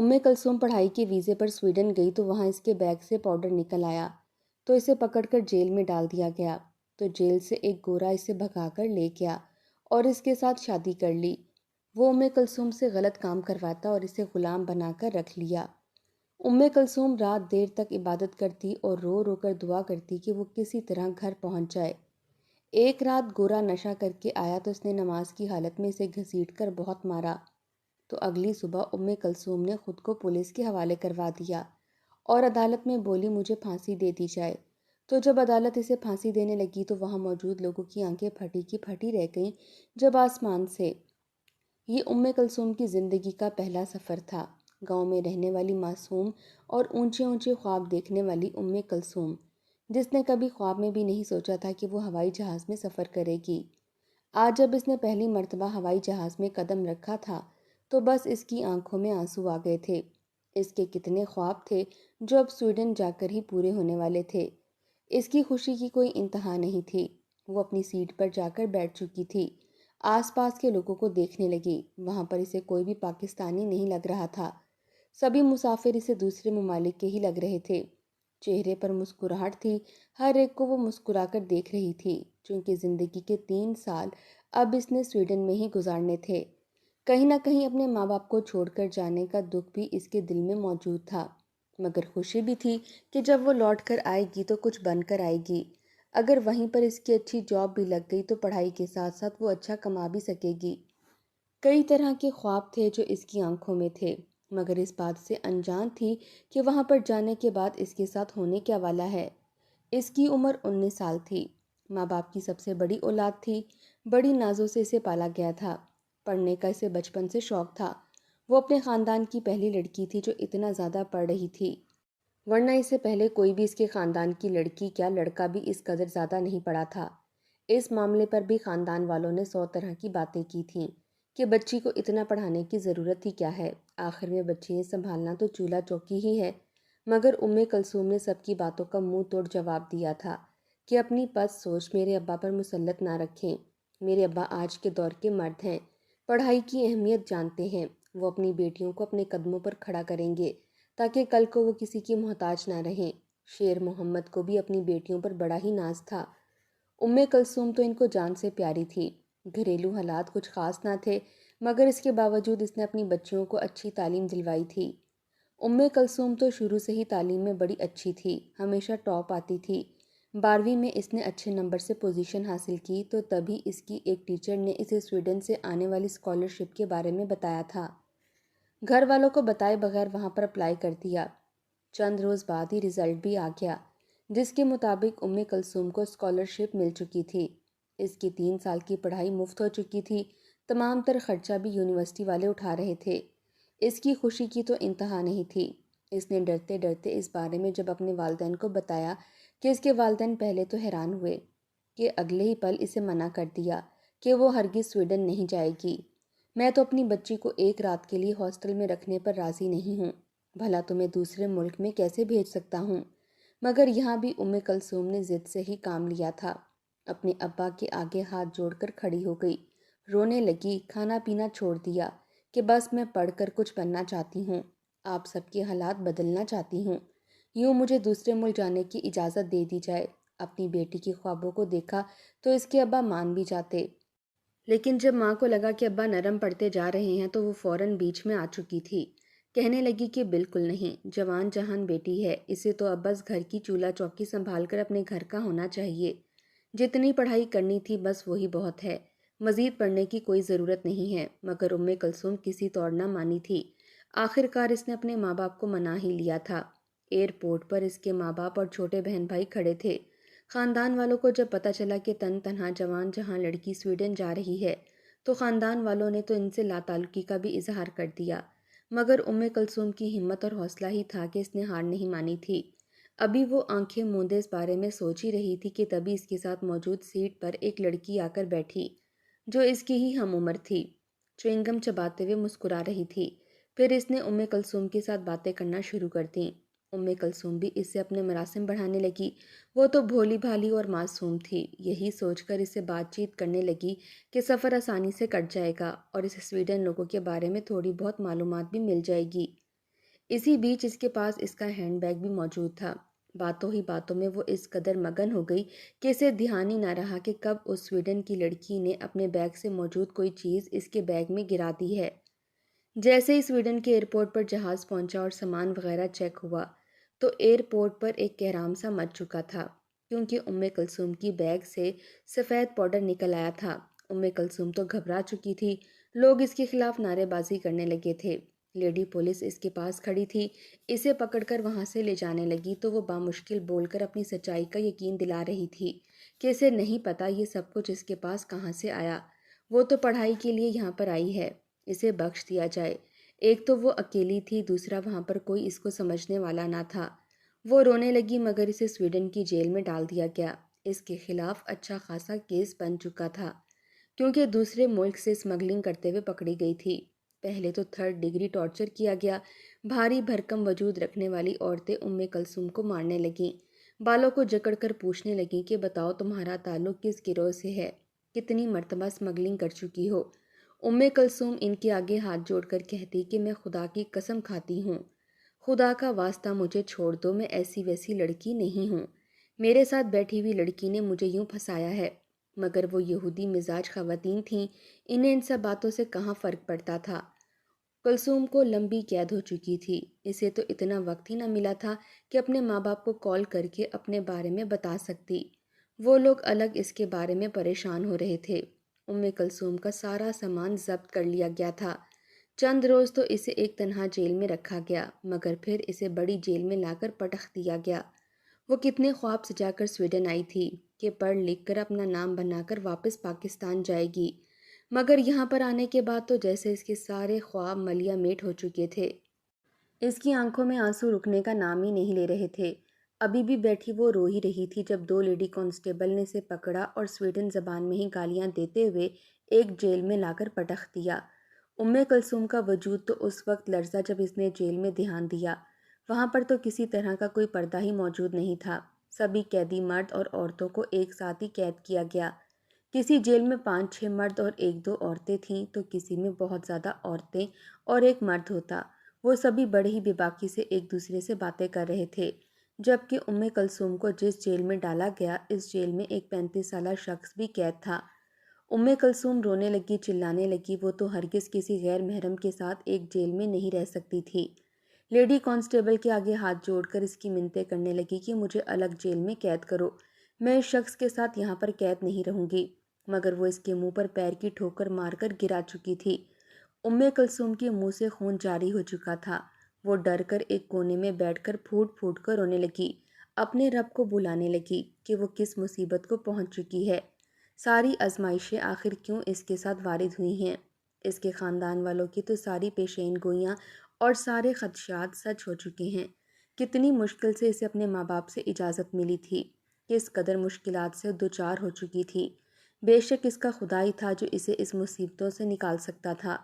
کلثوم پڑھائی کے ویزے پر سویڈن گئی تو وہاں اس کے بیگ سے پاؤڈر نکل آیا تو اسے پکڑ کر جیل میں ڈال دیا گیا۔ تو جیل سے ایک گورا اسے بھگا کر لے گیا اور اس کے ساتھ شادی کر لی۔ وہ کلثوم سے غلط کام کرواتا اور اسے غلام بنا کر رکھ لیا۔ کلثوم رات دیر تک عبادت کرتی اور رو رو کر دعا کرتی کہ وہ کسی طرح گھر پہنچ جائے۔ ایک رات گورا نشہ کر کے آیا تو اس نے نماز کی حالت میں اسے گھسیٹ کر بہت مارا۔ تو اگلی صبح کلثوم نے خود کو پولیس کے حوالے کروا دیا اور عدالت میں بولی مجھے پھانسی دے دی جائے۔ تو جب عدالت اسے پھانسی دینے لگی تو وہاں موجود لوگوں کی آنکھیں پھٹی کی پھٹی رہ گئیں جب آسمان سے۔ یہ کلثوم کی زندگی کا پہلا سفر تھا۔ گاؤں میں رہنے والی معصوم اور اونچے اونچے خواب دیکھنے والی کلثوم، جس نے کبھی خواب میں بھی نہیں سوچا تھا کہ وہ ہوائی جہاز میں سفر کرے گی۔ آج جب اس نے پہلی مرتبہ ہوائی جہاز میں قدم رکھا تھا تو بس اس کی آنکھوں میں آنسو آ گئے تھے۔ اس کے کتنے خواب تھے جو اب سویڈن جا کر ہی پورے ہونے والے تھے۔ اس کی خوشی کی کوئی انتہا نہیں تھی۔ وہ اپنی سیٹ پر جا کر بیٹھ چکی تھی۔ آس پاس کے لوگوں کو دیکھنے لگی۔ وہاں پر اسے کوئی بھی پاکستانی نہیں لگ رہا تھا۔ سبھی مسافر اسے دوسرے ممالک کے ہی لگ رہے تھے۔ چہرے پر مسکراہٹ تھی۔ ہر ایک کو وہ مسکرا کر دیکھ رہی تھی، چونکہ زندگی کے 3 سال اب اس نے سویڈن میں ہی گزارنے تھے۔ کہیں نہ کہیں اپنے ماں باپ کو چھوڑ کر جانے کا دکھ بھی اس کے دل میں موجود تھا، مگر خوشی بھی تھی کہ جب وہ لوٹ کر آئے گی تو کچھ بن کر آئے گی۔ اگر وہیں پر اس کی اچھی جاب بھی لگ گئی تو پڑھائی کے ساتھ ساتھ وہ اچھا کما بھی سکے گی۔ کئی طرح کے خواب تھے جو اس کی آنکھوں میں تھے، مگر اس بات سے انجان تھی کہ وہاں پر جانے کے بعد اس کے ساتھ ہونے کیا والا ہے۔ اس کی عمر 19 سال تھی۔ ماں باپ کی سب سے بڑی اولاد تھی۔ بڑی نازوں سے اسے پالا گیا تھا۔ پڑھنے کا اسے بچپن سے شوق تھا۔ وہ اپنے خاندان کی پہلی لڑکی تھی جو اتنا زیادہ پڑھ رہی تھی، ورنہ اس سے پہلے کوئی بھی اس کے خاندان کی لڑکی کیا لڑکا بھی اس قدر زیادہ نہیں پڑھا تھا۔ اس معاملے پر بھی خاندان والوں نے 100 طرح کی باتیں کی تھیں کہ بچی کو اتنا پڑھانے کی ضرورت ہی کیا ہے، آخر میں بچی نے سنبھالنا تو چولہا چوکی ہی ہے۔ مگر کلثوم نے سب کی باتوں کا منہ توڑ جواب دیا تھا کہ اپنی پست سوچ میرے ابا پر مسلط نہ رکھیں۔ میرے ابا آج کے دور کے مرد ہیں، پڑھائی کی اہمیت جانتے ہیں۔ وہ اپنی بیٹیوں کو اپنے قدموں پر کھڑا کریں گے تاکہ کل کو وہ کسی کی محتاج نہ رہیں۔ شیر محمد کو بھی اپنی بیٹیوں پر بڑا ہی ناز تھا۔ کلثوم تو ان کو جان سے پیاری تھی۔ گھریلو حالات کچھ خاص نہ تھے، مگر اس کے باوجود اس نے اپنی بچیوں کو اچھی تعلیم دلوائی تھی۔ کلثوم تو شروع سے ہی تعلیم میں بڑی اچھی تھی، ہمیشہ ٹاپ آتی تھی۔ 12ویں میں اس نے اچھے نمبر سے پوزیشن حاصل کی تو تبھی اس کی ایک ٹیچر نے اسے سویڈن سے آنے والی اسکالرشپ کے بارے میں بتایا تھا۔ گھر والوں کو بتائے بغیر وہاں پر اپلائی کر دیا۔ چند روز بعد ہی رزلٹ بھی آ گیا، جس کے مطابق کلثوم کو اسکالرشپ مل چکی تھی۔ اس کی 3 سال کی پڑھائی مفت ہو چکی تھی۔ تمام تر خرچہ بھی یونیورسٹی والے اٹھا رہے تھے۔ اس کی خوشی کی تو انتہا نہیں تھی۔ اس نے ڈرتے ڈرتے اس بارے میں جب اپنے والدین کو بتایا کہ اس کے والدین پہلے تو حیران ہوئے کہ اگلے ہی پل اسے منع کر دیا کہ وہ ہرگز سویڈن نہیں جائے گی۔ میں تو اپنی بچی کو ایک رات کے لیے ہاسٹل میں رکھنے پر راضی نہیں ہوں، بھلا تمہیں دوسرے ملک میں کیسے بھیج سکتا ہوں۔ مگر یہاں بھی کلثوم نے ضد سے ہی کام لیا تھا۔ اپنے ابا کے آگے ہاتھ جوڑ کر کھڑی ہو گئی، رونے لگی، کھانا پینا چھوڑ دیا کہ بس میں پڑھ کر کچھ بننا چاہتی ہوں، آپ سب کے حالات بدلنا چاہتی ہوں، یوں مجھے دوسرے ملک جانے کی اجازت دے دی جائے۔ اپنی بیٹی کی خوابوں کو دیکھا تو اس کے ابا مان بھی جاتے، لیکن جب ماں کو لگا کہ ابا نرم پڑتے جا رہے ہیں تو وہ فوراً بیچ میں آ چکی تھی۔ کہنے لگی کہ بالکل نہیں، جوان جہان بیٹی ہے، اسے تو اب بس گھر کی چولہا چوکی سنبھال کر اپنے گھر کا ہونا چاہیے۔ جتنی پڑھائی کرنی تھی بس وہی بہت ہے، مزید پڑھنے کی کوئی ضرورت نہیں ہے۔ مگر کلثوم کسی طور نہ مانی تھی۔ آخر کار اس نے اپنے ماں باپ کو منا ہی لیا تھا۔ ایئرپورٹ پر اس کے ماں باپ اور چھوٹے بہن بھائی کھڑے تھے۔ خاندان والوں کو جب پتہ چلا کہ تن تنہا جوان جہاں لڑکی سویڈن جا رہی ہے تو خاندان والوں نے تو ان سے لا تعلقی کا بھی اظہار کر دیا، مگر کلثوم کی ہمت اور حوصلہ ہی تھا کہ اس نے ہار نہیں مانی تھی۔ ابھی وہ آنکھیں موندے اس بارے میں سوچ ہی رہی تھی کہ تبھی اس کے ساتھ موجود سیٹ پر ایک لڑکی آ کر بیٹھی جو اس کی ہی ہم عمر تھی، چوئنگم چباتے ہوئے مسکرا رہی تھی۔ پھر اس نے کلثوم کے ساتھ باتیں کرنا شروع کر دیں۔ کلثوم بھی اس سے اپنے مراسم بڑھانے لگی۔ وہ تو بھولی بھالی اور معصوم تھی، یہی سوچ کر اس سے بات چیت کرنے لگی کہ سفر آسانی سے کٹ جائے گا اور اسے سویڈن لوگوں کے بارے میں تھوڑی بہت معلومات بھی مل جائے گی۔ اسی بیچ اس کے پاس اس کا ہینڈ بیگ بھی موجود تھا۔ باتوں ہی باتوں میں وہ اس قدر مگن ہو گئی کہ اسے دھیان ہی نہ رہا کہ کب اس سویڈن کی لڑکی نے اپنے بیگ سے موجود کوئی چیز اس کے بیگ میں گرا دی ہے۔ جیسے ہی سویڈن کے ایئرپورٹ پر جہاز پہنچا اور سامان وغیرہ چیک ہوا تو ایئرپورٹ پر ایک کہرام سا مچ چکا تھا، کیونکہ کلثوم کی بیگ سے سفید پاؤڈر نکل آیا تھا۔ کلثوم تو گھبرا چکی تھی، لوگ اس کے خلاف نعرے بازی کرنے لگے تھے۔ لیڈی پولیس اس کے پاس کھڑی تھی، اسے پکڑ کر وہاں سے لے جانے لگی تو وہ بامشکل بول کر اپنی سچائی کا یقین دلا رہی تھی کہ اسے نہیں پتا یہ سب کچھ اس کے پاس کہاں سے آیا، وہ تو پڑھائی کے لیے یہاں پر آئی ہے، اسے بخش دیا جائے۔ ایک تو وہ اکیلی تھی، دوسرا وہاں پر کوئی اس کو سمجھنے والا نہ تھا۔ وہ رونے لگی مگر اسے سویڈن کی جیل میں ڈال دیا گیا۔ اس کے خلاف اچھا خاصا کیس بن چکا تھا، کیونکہ دوسرے ملک سے اسمگلنگ کرتے ہوئے پکڑی گئی تھی۔ پہلے تو 3rd ڈگری ٹارچر کیا گیا۔ بھاری بھرکم وجود رکھنے والی عورتیں کلثوم کو مارنے لگیں، بالوں کو جکڑ کر پوچھنے لگیں کہ بتاؤ تمہارا تعلق کس گروہ سے ہے، کتنی مرتبہ اسمگلنگ کر چکی ہو۔ کلثوم ان کے آگے ہاتھ جوڑ کر کہتی کہ میں خدا کی قسم کھاتی ہوں، خدا کا واسطہ مجھے چھوڑ دو، میں ایسی ویسی لڑکی نہیں ہوں، میرے ساتھ بیٹھی ہوئی لڑکی نے مجھے یوں پھنسایا ہے۔ مگر وہ یہودی مزاج خواتین تھیں، انہیں ان سب باتوں سے کہاں فرق پڑتا تھا۔ کلثوم کو لمبی قید ہو چکی تھی، اسے تو اتنا وقت ہی نہ ملا تھا کہ اپنے ماں باپ کو کال کر کے اپنے بارے میں بتا سکتی۔ وہ لوگ الگ اس کے بارے میں پریشان ہو رہے تھے۔ کلثوم کا سارا سامان ضبط کر لیا گیا تھا۔ چند روز تو اسے ایک تنہا جیل میں رکھا گیا، مگر پھر اسے بڑی جیل میں لا کر پٹخ دیا گیا۔ وہ کتنے خواب سجا کر سویڈن آئی تھی کہ پڑھ لکھ کر اپنا نام بنا کر واپس پاکستان جائے گی، مگر یہاں پر آنے کے بعد تو جیسے اس کے سارے خواب ملیا میٹ ہو چکے تھے۔ اس کی آنکھوں میں آنسو رکنے کا نام ہی نہیں لے رہے تھے۔ ابھی بھی بیٹھی وہ رو ہی رہی تھی جب 2 لیڈی کانسٹیبل نے اسے پکڑا اور سویڈن زبان میں ہی گالیاں دیتے ہوئے ایک جیل میں لا کر پٹخ دیا۔ کلثوم کا وجود تو اس وقت لرزا جب اس نے جیل میں دھیان دیا۔ وہاں پر تو کسی طرح کا کوئی پردہ ہی موجود نہیں تھا، سبھی قیدی مرد اور عورتوں کو ایک ساتھ ہی قید کیا گیا۔ کسی جیل میں 5-6 مرد اور 1-2 عورتیں تھیں تو کسی میں بہت زیادہ عورتیں اور ایک مرد ہوتا۔ وہ سبھی بڑے ہی بے باکی سے ایک دوسرے سے باتیں کر رہے تھے، جبکہ کلثوم کو جس جیل میں ڈالا گیا اس جیل میں ایک 35 سالہ شخص بھی قید تھا۔ کلثوم رونے لگی، چلانے لگی، وہ تو ہرگز کسی غیر محرم کے ساتھ ایک جیل میں نہیں رہ سکتی تھی۔ لیڈی کانسٹیبل کے آگے ہاتھ جوڑ کر اس کی منتیں کرنے لگی کہ مجھے الگ جیل میں قید کرو، میں اس شخص کے ساتھ یہاں پر قید نہیں رہوں گی، مگر وہ اس کے منہ پر پیر کی ٹھوکر مار کر گرا چکی تھی۔ کلثوم کے منہ سے خون جاری ہو چکا تھا۔ وہ ڈر کر ایک کونے میں بیٹھ کر پھوٹ پھوٹ کر رونے لگی، اپنے رب کو بلانے لگی کہ وہ کس مصیبت کو پہنچ چکی ہے، ساری آزمائشیں آخر کیوں اس کے ساتھ وارد ہوئی ہیں۔ اس کے خاندان والوں کی تو ساری پیشین گوئیاں اور سارے خدشات سچ ہو چکے ہیں۔ کتنی مشکل سے اسے اپنے ماں باپ سے اجازت ملی تھی، کس قدر مشکلات سے دوچار ہو چکی تھی۔ بے شک اس کا خدا ہی تھا جو اسے اس مصیبتوں سے نکال سکتا تھا۔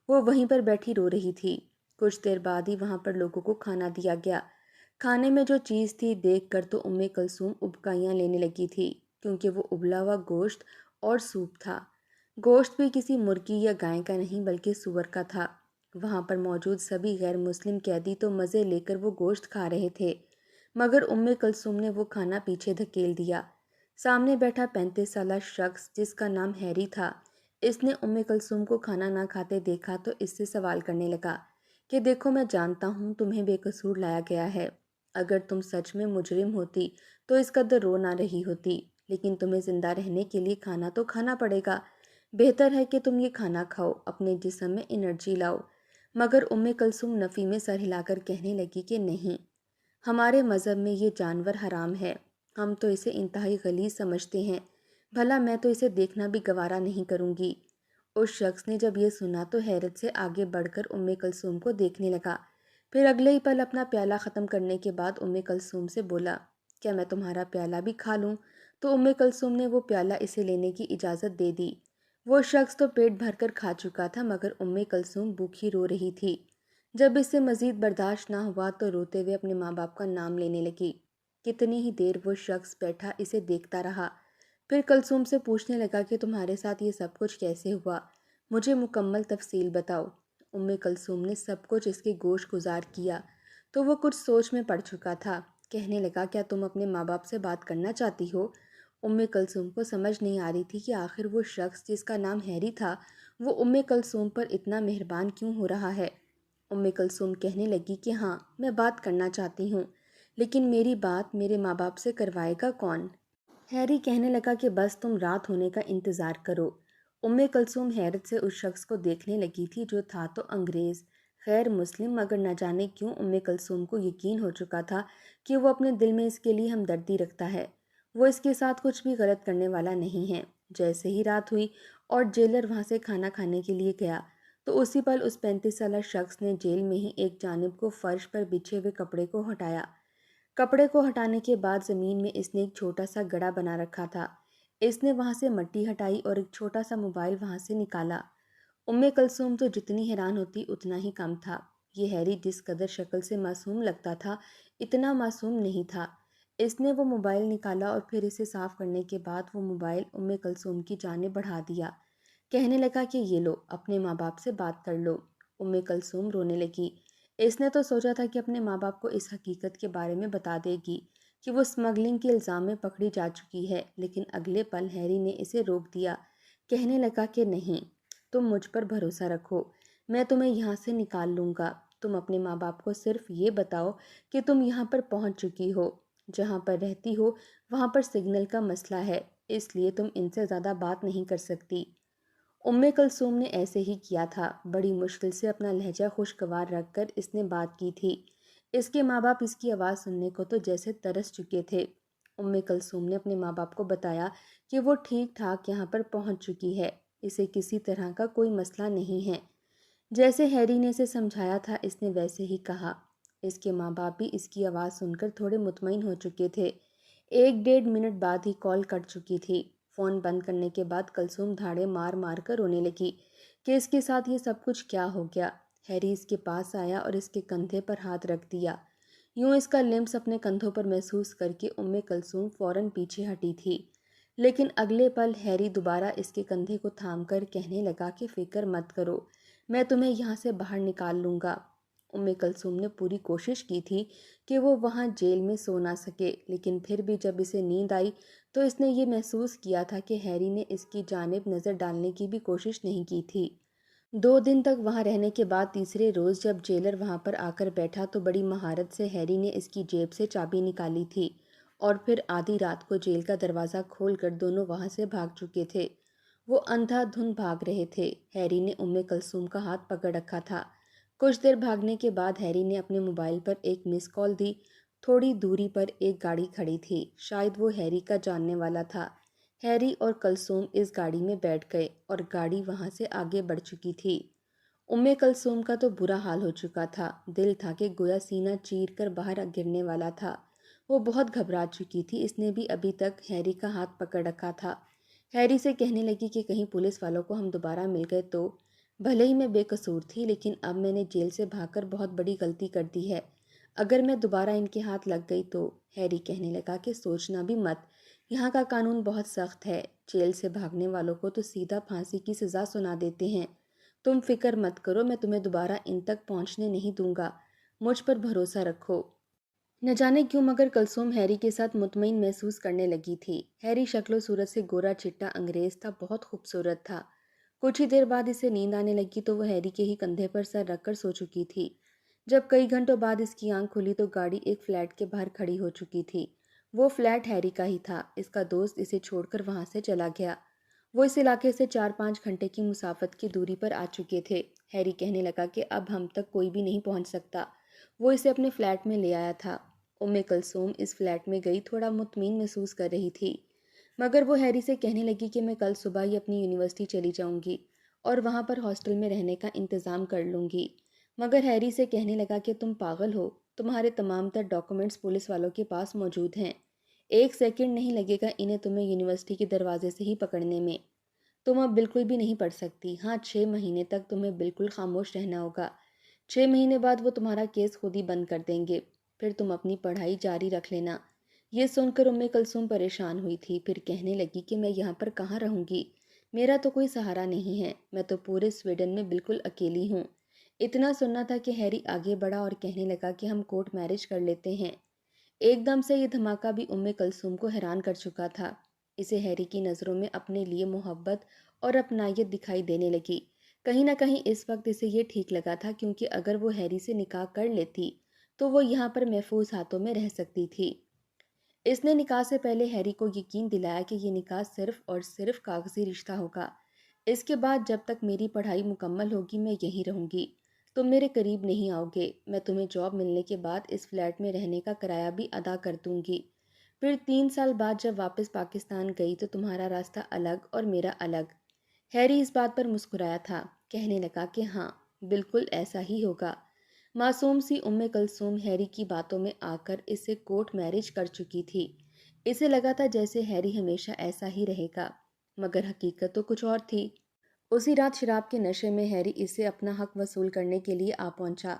وہ وہیں پر بیٹھی رو رہی تھی۔ کچھ دیر بعد ہی وہاں پر لوگوں کو کھانا دیا گیا۔ کھانے میں جو چیز تھی دیکھ کر تو کلثوم ابکائیاں لینے لگی تھی، کیونکہ وہ ابلا ہوا گوشت اور سوپ تھا۔ گوشت بھی کسی مرغی یا گائے کا نہیں بلکہ سور کا تھا۔ وہاں پر موجود سبھی غیر مسلم قیدی تو مزے لے کر وہ گوشت کھا رہے تھے، مگر کلثوم نے وہ کھانا پیچھے دھکیل دیا۔ سامنے بیٹھا 35 سالہ شخص جس کا نام ہیری تھا، اس نے کلثوم کو کھانا نہ کھاتے دیکھا تو اس سے سوال کرنے لگا کہ دیکھو میں جانتا ہوں تمہیں بے قصور لایا گیا ہے، اگر تم سچ میں مجرم ہوتی تو اس قدر رو نہ رہی ہوتی، لیکن تمہیں زندہ رہنے کے لیے کھانا تو کھانا پڑے گا، بہتر ہے کہ تم یہ کھانا کھاؤ، اپنے جسم میں انرجی لاؤ۔ مگر کلثوم نفی میں سر ہلا کر کہنے لگی کہ نہیں، ہمارے مذہب میں یہ جانور حرام ہے، ہم تو اسے انتہائی غلیظ سمجھتے ہیں، بھلا میں تو اسے دیکھنا بھی گوارا نہیں کروں گی۔ اس شخص نے جب یہ سنا تو حیرت سے آگے بڑھ کر کلثوم کو دیکھنے لگا، پھر اگلے ہی پل اپنا پیالہ ختم کرنے کے بعد کلثوم سے بولا، کیا میں تمہارا پیالہ بھی کھا لوں؟ تو کلثوم نے وہ پیالہ اسے لینے کی اجازت دے دی۔ وہ شخص تو پیٹ بھر کر کھا چکا تھا مگر کلثوم بھوکی رو رہی تھی۔ جب اس سے مزید برداشت نہ ہوا تو روتے ہوئے اپنے ماں باپ کا نام لینے لگی۔ کتنی ہی دیر وہ شخص بیٹھا اسے دیکھتا رہا، پھر کلثوم سے پوچھنے لگا کہ تمہارے ساتھ یہ سب کچھ کیسے ہوا، مجھے مکمل تفصیل بتاؤ۔ کلثوم نے سب کچھ اس کے گوش گزار کیا۔ تو وہ کچھ سوچ میں پڑ چکا تھا۔ کہنے لگا کیا تم اپنے ماں باپ سے بات کرنا چاہتی ہو؟ کلثوم کو سمجھ نہیں آ رہی تھی کہ آخر وہ شخص جس کا نام ہیری تھا وہ کلثوم پر اتنا مہربان کیوں ہو رہا ہے۔ کلثوم کہنے لگی کہ ہاں میں بات کرنا چاہتی ہوں، لیکن میری بات میرے ماں باپ سے کروائے گا کون؟ ہیری کہنے لگا کہ بس تم رات ہونے کا انتظار کرو۔ کلثوم حیرت سے اس شخص کو دیکھنے لگی تھی جو تھا تو انگریز، غیر مسلم، مگر نہ جانے کیوں کلثوم کو یقین ہو چکا تھا کہ وہ اپنے دل میں اس کے لیے ہمدردی رکھتا ہے، وہ اس کے ساتھ کچھ بھی غلط کرنے والا نہیں ہے۔ جیسے ہی رات ہوئی اور جیلر وہاں سے کھانا کھانے کے لیے گیا تو اسی پل اس 35 سالہ شخص نے جیل میں ہی ایک جانب کو فرش پر بچھے ہوئے کپڑے کو ہٹایا۔ کپڑے کو ہٹانے کے بعد زمین میں اس نے ایک چھوٹا سا گڑھا بنا رکھا تھا۔ اس نے وہاں سے مٹی ہٹائی اور ایک چھوٹا سا موبائل وہاں سے نکالا۔ کلثوم تو جتنی حیران ہوتی اتنا ہی کم تھا۔ یہ ہیری جس قدر شکل سے معصوم لگتا تھا اتنا معصوم نہیں تھا۔ اس نے وہ موبائل نکالا اور پھر اسے صاف کرنے کے بعد وہ موبائل کلثوم کی جانب بڑھا دیا۔ کہنے لگا کہ یہ لو، اپنے ماں باپ سے بات کر لو۔ کلثوم رونے لگی۔ اس نے تو سوچا تھا کہ اپنے ماں باپ کو اس حقیقت کے بارے میں بتا دے گی کہ وہ اسمگلنگ کے الزام میں پکڑی جا چکی ہے، لیکن اگلے پل ہیری نے اسے روک دیا۔ کہنے لگا کہ نہیں، تم مجھ پر بھروسہ رکھو، میں تمہیں یہاں سے نکال لوں گا۔ تم اپنے ماں باپ کو صرف یہ بتاؤ کہ تم یہاں پر پہنچ چکی ہو، جہاں پر رہتی ہو وہاں پر سگنل کا مسئلہ ہے، اس لیے تم ان سے زیادہ بات نہیں کر سکتی۔ کلثوم نے ایسے ہی کیا تھا۔ بڑی مشکل سے اپنا لہجہ خوشگوار رکھ کر اس نے بات کی تھی۔ اس کے ماں باپ اس کی آواز سننے کو تو جیسے ترس چکے تھے۔ کلثوم نے اپنے ماں باپ کو بتایا کہ وہ ٹھیک ٹھاک یہاں پر پہنچ چکی ہے، اسے کسی طرح کا کوئی مسئلہ نہیں ہے۔ جیسے ہیری نے اسے سمجھایا تھا اس نے ویسے ہی کہا۔ اس کے ماں باپ بھی اس کی آواز سن کر تھوڑے مطمئن ہو چکے تھے۔ 1-1.5 منٹ بعد ہی کال کٹ چکی تھی۔ فون بند کرنے کے بعد کلثوم دھاڑے مار مار کر رونے لگی کہ اس کے ساتھ یہ سب کچھ کیا ہو گیا۔ ہیری اس کے پاس آیا اور اس کے کندھے پر ہاتھ رکھ دیا۔ یوں اس کا لمس اپنے کندھوں پر محسوس کر کے کلثوم فوراً پیچھے ہٹی تھی، لیکن اگلے پل ہیری دوبارہ اس کے کندھے کو تھام کر کہنے لگا کہ فکر مت کرو، میں تمہیں یہاں سے باہر نکال لوں گا۔ کلثوم نے پوری کوشش کی تھی کہ وہ وہاں جیل میں سو نہ سکے، لیکن پھر بھی جب اسے نیند آئی تو اس نے یہ محسوس کیا تھا کہ ہیری نے اس کی جانب نظر ڈالنے کی بھی کوشش نہیں کی تھی۔ 2 دن تک وہاں رہنے کے بعد تیسرے روز جب جیلر وہاں پر آ کر بیٹھا تو بڑی مہارت سے ہیری نے اس کی جیب سے چابی نکالی تھی اور پھر آدھی رات کو جیل کا دروازہ کھول کر دونوں وہاں سے بھاگ چکے تھے۔ وہ اندھا دھند بھاگ رہے تھے۔ ہیری نے کلثوم کا ہاتھ پکڑ رکھا تھا۔ کچھ دیر بھاگنے کے بعد ہیری نے اپنے موبائل پر ایک مس کال دی۔ تھوڑی دوری پر ایک گاڑی کھڑی تھی، شاید وہ ہیری کا جاننے والا تھا۔ ہیری اور کلثوم اس گاڑی میں بیٹھ گئے اور گاڑی وہاں سے آگے بڑھ چکی تھی۔ کلثوم کا تو برا حال ہو چکا تھا، دل تھا کہ گویا سینہ چیر کر باہر گرنے والا تھا۔ وہ بہت گھبرا چکی تھی۔ اس نے بھی ابھی تک ہیری کا ہاتھ پکڑ رکھا تھا۔ ہیری سے کہنے لگی کہ کہیں پولیس والوں کو ہم دوبارہ مل گئے تو؟ بھلے ہی میں بے قصور تھی، لیکن اب میں نے جیل سے بھاگ کر بہت بڑی غلطی کر دی ہے۔ اگر میں دوبارہ ان کے ہاتھ لگ گئی تو؟ ہیری کہنے لگا کہ سوچنا بھی مت، یہاں کا قانون بہت سخت ہے، جیل سے بھاگنے والوں کو تو سیدھا پھانسی کی سزا سنا دیتے ہیں۔ تم فکر مت کرو، میں تمہیں دوبارہ ان تک پہنچنے نہیں دوں گا، مجھ پر بھروسہ رکھو۔ نہ جانے کیوں مگر کلثوم ہیری کے ساتھ مطمئن محسوس کرنے لگی تھی۔ ہیری شکل و صورت سے گورا چٹا انگریز تھا، بہت خوبصورت تھا۔ کچھ ہی دیر بعد اسے نیند آنے لگی تو وہ ہیری کے ہی کندھے پر سر رکھ کر سو چکی تھی۔ جب کئی گھنٹوں بعد اس کی آنکھ کھلی تو گاڑی ایک فلیٹ کے باہر کھڑی ہو چکی تھی۔ وہ فلیٹ ہیری کا ہی تھا۔ اس کا دوست اسے چھوڑ کر وہاں سے چلا گیا۔ وہ اس علاقے سے 4-5 گھنٹے کی مسافت کی دوری پر آ چکے تھے۔ ہیری کہنے لگا کہ اب ہم تک کوئی بھی نہیں پہنچ سکتا۔ وہ اسے اپنے فلیٹ میں لے آیا تھا۔ کلثوم اس فلیٹ میں گئی، تھوڑا مطمئن محسوس کر رہی تھی، مگر وہ ہیری سے کہنے لگی کہ میں کل صبح ہی اپنی یونیورسٹی چلی جاؤں گی اور وہاں پر ہاسٹل میں رہنے کا انتظام کر لوں گی۔ مگر ہیری سے کہنے لگا کہ تم پاگل ہو، تمہارے تمام تر ڈاکومنٹس پولیس والوں کے پاس موجود ہیں، 1 سیکنڈ نہیں لگے گا انہیں تمہیں یونیورسٹی کے دروازے سے ہی پکڑنے میں۔ تم اب بالکل بھی نہیں پڑھ سکتی۔ ہاں، 6 مہینے تک تمہیں بالکل خاموش رہنا ہوگا۔ 6 مہینے بعد وہ تمہارا کیس خود ہی بند کر دیں گے، پھر تم اپنی پڑھائی جاری رکھ لینا۔ یہ سن کر کلثوم پریشان ہوئی تھی، پھر کہنے لگی کہ میں یہاں پر کہاں رہوں گی، میرا تو کوئی سہارا نہیں ہے، میں تو پورے سویڈن میں بالکل اکیلی ہوں۔ اتنا سننا تھا کہ ہیری آگے بڑھا اور کہنے لگا کہ ہم کورٹ میرج کر لیتے ہیں۔ ایک دم سے یہ دھماکہ بھی کلثوم کو حیران کر چکا تھا۔ اسے ہیری کی نظروں میں اپنے لیے محبت اور اپنائیت دکھائی دینے لگی۔ کہیں نہ کہیں اس وقت اسے یہ ٹھیک لگا تھا، کیونکہ اگر وہ ہیری سے نکاح کر لیتی تو وہ یہاں پر محفوظ ہاتھوں میں رہ سکتی تھی۔ اس نے نکاح سے پہلے ہیری کو یقین دلایا کہ یہ نکاح صرف اور صرف کاغذی رشتہ ہوگا۔ اس کے بعد جب تک میری پڑھائی مکمل ہوگی میں یہیں رہوں گی۔ تم میرے قریب نہیں آؤ گے۔ میں تمہیں جاب ملنے کے بعد اس فلیٹ میں رہنے کا کرایہ بھی ادا کر دوں گی۔ پھر 3 سال بعد جب واپس پاکستان گئی تو تمہارا راستہ الگ اور میرا الگ۔ ہیری اس بات پر مسکرایا تھا، کہنے لگا کہ ہاں، بالکل ایسا ہی ہوگا۔ معصوم سی کلثوم ہیری کی باتوں میں آ کر اس سے کورٹ میرج کر چکی تھی۔ اسے لگا تھا جیسے ہیری ہمیشہ ایسا ہی رہے گا، مگر حقیقت تو کچھ اور تھی۔ اسی رات شراب کے نشے میں ہیری اسے اپنا حق وصول کرنے کے لیے آ پہنچا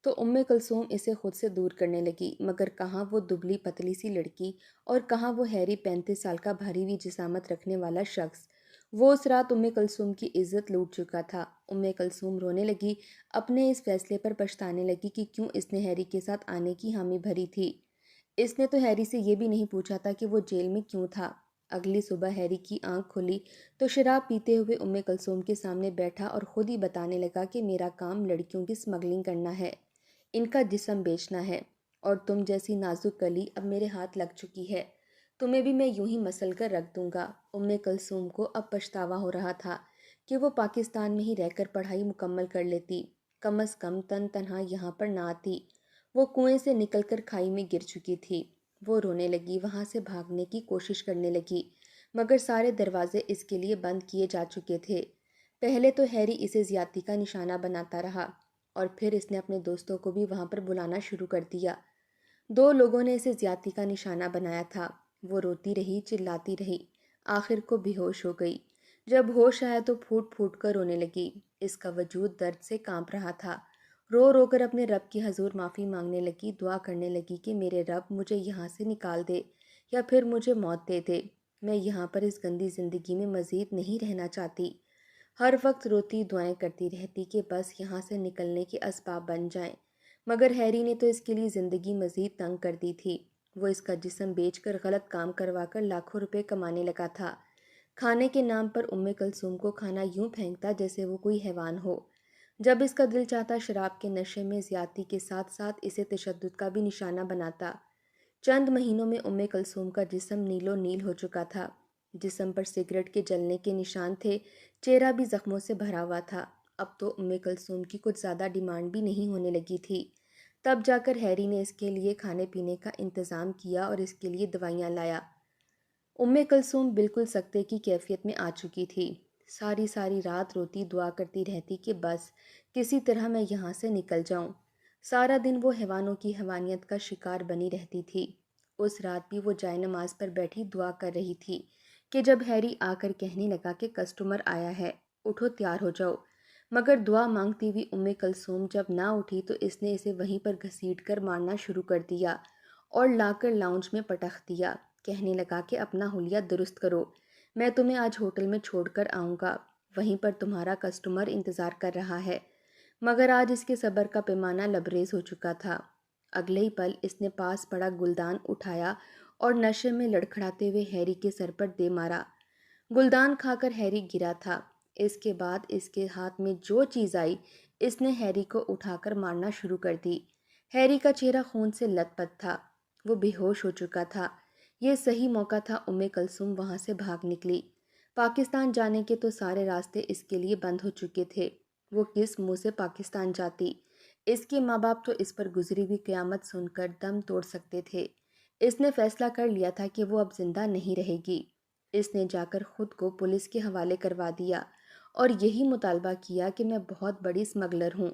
تو کلثوم اسے خود سے دور کرنے لگی، مگر کہاں وہ دبلی پتلی سی لڑکی اور کہاں وہ ہیری 35 سال کا بھاری ہوئی جسامت رکھنے والا شخص۔ وہ اس رات کلثوم کی عزت لوٹ چکا تھا۔ کلثوم رونے لگی، اپنے اس فیصلے پر پچھتانے لگی کہ کیوں اس نے ہیری کے ساتھ آنے کی حامی بھری تھی۔ اس نے تو ہیری سے یہ بھی نہیں پوچھا تھا کہ وہ جیل میں کیوں تھا۔ اگلی صبح ہیری کی آنکھ کھلی تو شراب پیتے ہوئے کلثوم کے سامنے بیٹھا اور خود ہی بتانے لگا کہ میرا کام لڑکیوں کی سمگلنگ کرنا ہے، ان کا جسم بیچنا ہے، اور تم جیسی نازک کلی اب میرے ہاتھ لگ چکی ہے، تمہیں بھی میں یوں ہی مسل کر رکھ دوں گا۔ کلثوم کو اب پچھتاوا ہو رہا تھا کہ وہ پاکستان میں ہی رہ کر پڑھائی مکمل کر لیتی، کم از کم تن تنہا یہاں پر نہ آتی۔ وہ کنویں سے نکل کر کھائی میں گر چکی تھی۔ وہ رونے لگی، وہاں سے بھاگنے کی کوشش کرنے لگی، مگر سارے دروازے اس کے لیے بند کیے جا چکے تھے۔ پہلے تو ہیری اسے زیادتی کا نشانہ بناتا رہا، اور پھر اس نے اپنے دوستوں کو بھی وہاں پر بلانا شروع کر دیا۔ 2 لوگوں نے اسے زیادتی کا نشانہ بنایا تھا۔ وہ روتی رہی، چلاتی رہی، آخر کو بے ہوش ہو گئی۔ جب ہوش آیا تو پھوٹ پھوٹ کر رونے لگی۔ اس کا وجود درد سے کانپ رہا تھا۔ رو رو کر اپنے رب کی حضور معافی مانگنے لگی، دعا کرنے لگی کہ میرے رب مجھے یہاں سے نکال دے یا پھر مجھے موت دے دے۔ میں یہاں پر اس گندی زندگی میں مزید نہیں رہنا چاہتی۔ ہر وقت روتی دعائیں کرتی رہتی کہ بس یہاں سے نکلنے کے اسباب بن جائیں، مگر ہیری نے تو اس کے لیے زندگی مزید تنگ کر دی تھی۔ وہ اس کا جسم بیچ کر غلط کام کروا کر لاکھوں روپے کمانے لگا تھا۔ کھانے کے نام پر کلثوم کو کھانا یوں پھینکتا جیسے وہ کوئی حیوان ہو۔ جب اس کا دل چاہتا شراب کے نشے میں زیادتی کے ساتھ ساتھ اسے تشدد کا بھی نشانہ بناتا۔ چند مہینوں میں کلثوم کا جسم نیلو نیل ہو چکا تھا۔ جسم پر سگریٹ کے جلنے کے نشان تھے، چہرہ بھی زخموں سے بھرا ہوا تھا۔ اب تو کلثوم کی کچھ زیادہ ڈیمانڈ بھی نہیں ہونے لگی تھی۔ تب جا کر ہیری نے اس کے لیے کھانے پینے کا انتظام کیا اور اس کے لیے دوائیاں لایا۔ کلثوم بالکل سکتے کی کیفیت میں آ چکی تھی۔ ساری ساری رات روتی دعا کرتی رہتی کہ بس کسی طرح میں یہاں سے نکل جاؤں۔ سارا دن وہ حیوانوں کی حیوانیت کا شکار بنی رہتی تھی۔ اس رات بھی وہ جائے نماز پر بیٹھی دعا کر رہی تھی کہ جب ہیری آ کر کہنے لگا کہ کسٹمر آیا ہے، اٹھو تیار ہو جاؤ، مگر دعا مانگتی ہوئی کلثوم جب نہ اٹھی تو اس نے اسے وہیں پر گھسیٹ کر مارنا شروع کر دیا اور لا کر لاؤنج میں پٹخ دیا۔ کہنے لگا کہ اپنا حلیہ درست کرو، میں تمہیں آج ہوٹل میں چھوڑ کر آؤں گا، وہیں پر تمہارا کسٹمر انتظار کر رہا ہے۔ مگر آج اس کے صبر کا پیمانہ لبریز ہو چکا تھا۔ اگلے ہی پل اس نے پاس پڑا گلدان اٹھایا اور نشے میں لڑکھڑاتے ہوئے ہیری کے سر پر دے مارا۔ گلدان کھا کر ہیری گرا تھا۔ اس کے بعد اس کے ہاتھ میں جو چیز آئی اس نے ہیری کو اٹھا کر مارنا شروع کر دی۔ ہیری کا چہرہ خون سے لت پت تھا، وہ بے ہوش ہو چکا تھا۔ یہ صحیح موقع تھا کلثوم وہاں سے بھاگ نکلی۔ پاکستان جانے کے تو سارے راستے اس کے لیے بند ہو چکے تھے۔ وہ کس منہ سے پاکستان جاتی؟ اس کے ماں باپ تو اس پر گزری ہوئی قیامت سن کر دم توڑ سکتے تھے۔ اس نے فیصلہ کر لیا تھا کہ وہ اب زندہ نہیں رہے گی۔ اس نے جا کر خود کو پولیس کے حوالے کروا دیا اور یہی مطالبہ کیا کہ میں بہت بڑی اسمگلر ہوں،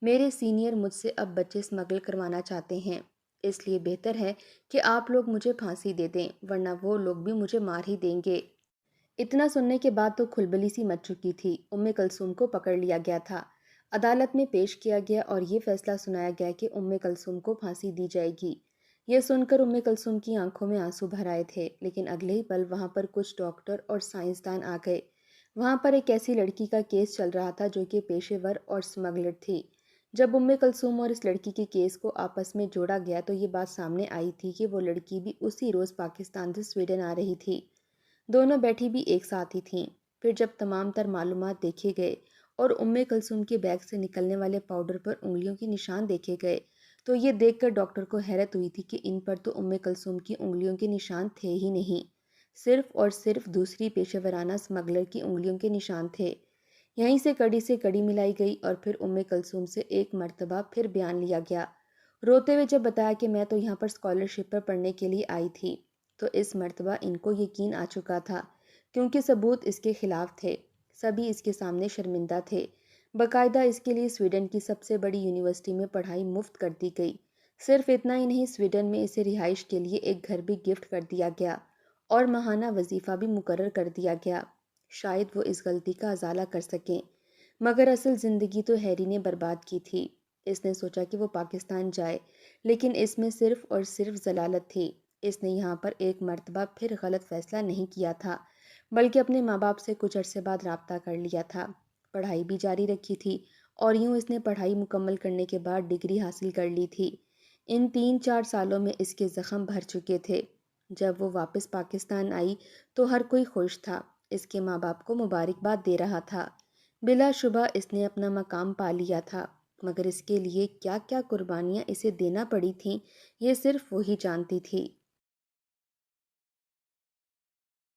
میرے سینئر مجھ سے اب بچے اسمگل کروانا چاہتے ہیں، اس لیے بہتر ہے کہ آپ لوگ مجھے پھانسی دے دیں، ورنہ وہ لوگ بھی مجھے مار ہی دیں گے۔ اتنا سننے کے بعد تو کھلبلی سی مچ چکی تھی۔ کلثوم کو پکڑ لیا گیا تھا، عدالت میں پیش کیا گیا اور یہ فیصلہ سنایا گیا کہ کلثوم کو پھانسی دی جائے گی۔ یہ سن کر کلثوم کی آنکھوں میں آنسو بھر آئے تھے، لیکن اگلے ہی پل وہاں پر کچھ ڈاکٹر اور سائنسدان آ گئے۔ وہاں پر ایک ایسی لڑکی کا کیس چل رہا تھا جو کہ پیشے ور اور اسمگلر تھی۔ جب کلثوم اور اس لڑکی کے کیس کو آپس میں جوڑا گیا تو یہ بات سامنے آئی تھی کہ وہ لڑکی بھی اسی روز پاکستان سے سویڈن آ رہی تھی۔ دونوں بیٹھی بھی ایک ساتھ ہی تھیں۔ پھر جب تمام تر معلومات دیکھے گئے اور کلثوم کے بیگ سے نکلنے والے پاؤڈر پر انگلیوں کے نشان دیکھے گئے تو یہ دیکھ کر ڈاکٹر کو حیرت ہوئی تھی کہ ان پر تو کلثوم کی انگلیوں کے نشان تھے ہی نہیں، صرف اور صرف دوسری پیشہ ورانہ اسمگلر کی انگلیوں کے نشان تھے۔ یہیں سے کڑی ملائی گئی اور پھر کلثوم سے ایک مرتبہ پھر بیان لیا گیا، روتے ہوئے جب بتایا کہ میں تو یہاں پر اسکالرشپ پر پڑھنے کے لیے آئی تھی، تو اس مرتبہ ان کو یقین آ چکا تھا کیونکہ ثبوت اس کے خلاف تھے، سبھی اس کے سامنے شرمندہ تھے۔ باقاعدہ اس کے لیے سویڈن کی سب سے بڑی یونیورسٹی میں پڑھائی مفت کر دی گئی۔ صرف اتنا ہی نہیں، سویڈن میں اسے رہائش کے لیے ایک گھر بھی گفٹ کر دیا گیا اور ماہانہ وظیفہ بھی مقرر کر دیا گیا۔ شاید وہ اس غلطی کا ازالہ کر سکیں، مگر اصل زندگی تو ہیری نے برباد کی تھی۔ اس نے سوچا کہ وہ پاکستان جائے، لیکن اس میں صرف اور صرف ضلالت تھی۔ اس نے یہاں پر ایک مرتبہ پھر غلط فیصلہ نہیں کیا تھا، بلکہ اپنے ماں باپ سے کچھ عرصے بعد رابطہ کر لیا تھا، پڑھائی بھی جاری رکھی تھی اور یوں اس نے پڑھائی مکمل کرنے کے بعد ڈگری حاصل کر لی تھی۔ ان 3-4 سالوں میں اس کے زخم بھر چکے تھے۔ جب وہ واپس پاکستان آئی تو ہر کوئی خوش تھا، اس کے ماں باپ کو مبارکباد دے رہا تھا۔ بلا شبہ اس نے اپنا مقام پا لیا تھا، مگر اس کے لیے کیا کیا قربانیاں اسے دینا پڑی تھیں یہ صرف وہی جانتی تھی۔